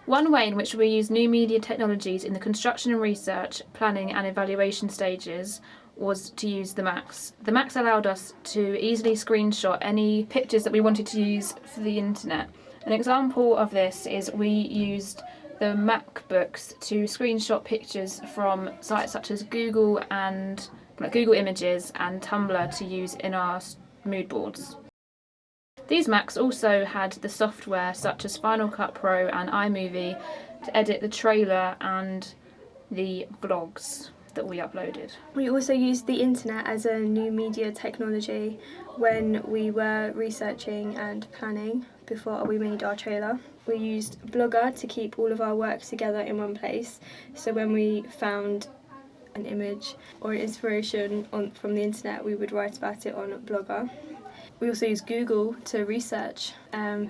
One way in which we use new media technologies in the construction and research, planning and evaluation stages was to use the Macs. The Macs allowed us to easily screenshot any pictures that we wanted to use for the internet. An example of this is we used the MacBooks to screenshot pictures from sites such as Google Images and Tumblr to use in our mood boards. These Macs also had the software such as Final Cut Pro and iMovie to edit the trailer and the vlogs that we uploaded. We also used the internet as a new media technology when we were researching and planning before we made our trailer. We used Blogger to keep all of our work together in one place, so when we found an image or inspiration from the internet, we would write about it on Blogger. We also used Google to research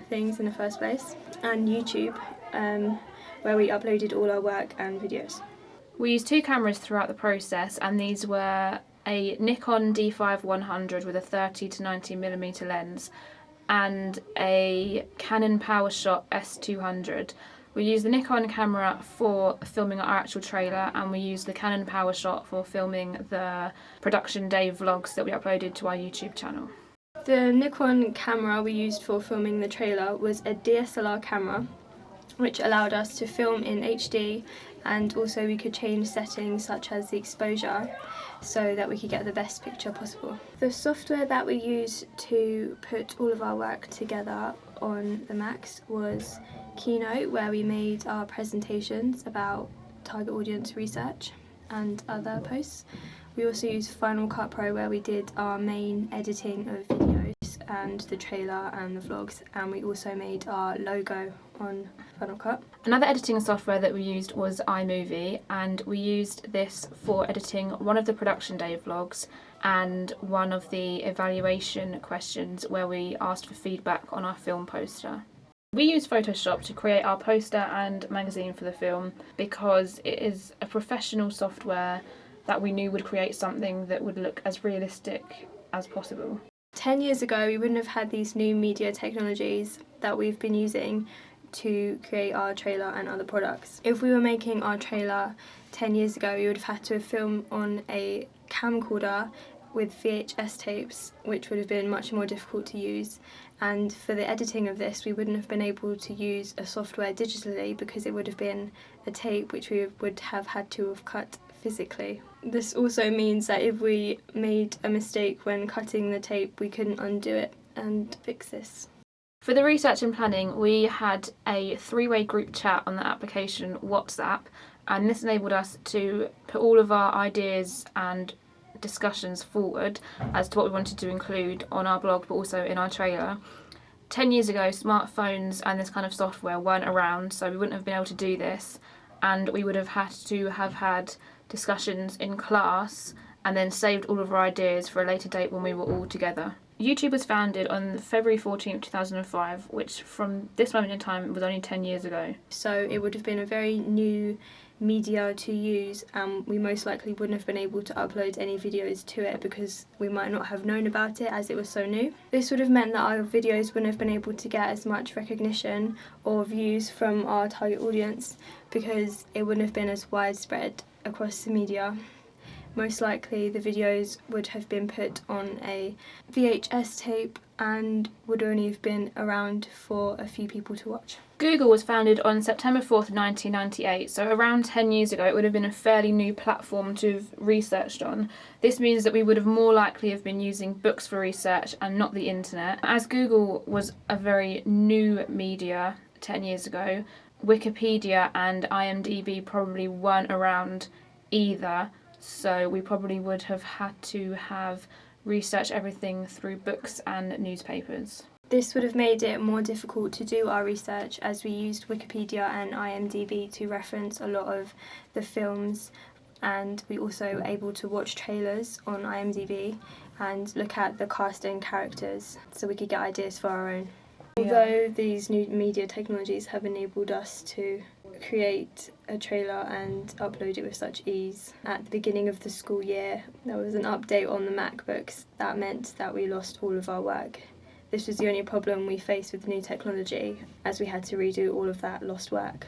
things in the first place, and YouTube, where we uploaded all our work and videos. We used two cameras throughout the process, and these were a Nikon D5-100 with a 30 to 90mm lens and a Canon PowerShot S200. We used the Nikon camera for filming our actual trailer, and we used the Canon PowerShot for filming the production day vlogs that we uploaded to our YouTube channel. The Nikon camera we used for filming the trailer was a DSLR camera, which allowed us to film in HD, and also we could change settings such as the exposure so that we could get the best picture possible. The software that we used to put all of our work together on the Macs was Keynote, where we made our presentations about target audience research and other posts. We also used Final Cut Pro, where we did our main editing of videos and the trailer and the vlogs, and we also made our logo on Final Cut. Another editing software that we used was iMovie, and we used this for editing one of the production day vlogs and one of the evaluation questions where we asked for feedback on our film poster. We used Photoshop to create our poster and magazine for the film because it is a professional software that we knew would create something that would look as realistic as possible. 10 years ago, we wouldn't have had these new media technologies that we've been using to create our trailer and other products. If we were making our trailer 10 years ago, we would have had to film on a camcorder with VHS tapes, which would have been much more difficult to use. And for the editing of this, we wouldn't have been able to use a software digitally because it would have been a tape which we would have had to have cut physically. This also means that if we made a mistake when cutting the tape, we couldn't undo it and fix this. For the research and planning, we had a three-way group chat on the application WhatsApp, and this enabled us to put all of our ideas and discussions forward as to what we wanted to include on our blog but also in our trailer. 10 years ago, smartphones and this kind of software weren't around, so we wouldn't have been able to do this, and we would have had to have had discussions in class and then saved all of our ideas for a later date when we were all together. YouTube was founded on February 14th, 2005, which from this moment in time was only 10 years ago. So it would have been a very new media to use, and we most likely wouldn't have been able to upload any videos to it because we might not have known about it as it was so new. This would have meant that our videos wouldn't have been able to get as much recognition or views from our target audience because it wouldn't have been as widespread across the media. Most likely the videos would have been put on a VHS tape and would only have been around for a few people to watch. Google was founded on September 4th, 1998, so around 10 years ago it would have been a fairly new platform to have researched on. This means that we would have more likely have been using books for research and not the internet. As Google was a very new media 10 years ago, Wikipedia and IMDb probably weren't around either, so we probably would have had to have researched everything through books and newspapers. This would have made it more difficult to do our research as we used Wikipedia and IMDb to reference a lot of the films, and we also were able to watch trailers on IMDb and look at the cast and characters so we could get ideas for our own. Yeah. Although these new media technologies have enabled us to create a trailer and upload it with such ease, at the beginning of the school year there was an update on the MacBooks that meant that we lost all of our work. This was the only problem we faced with the new technology, as we had to redo all of that lost work.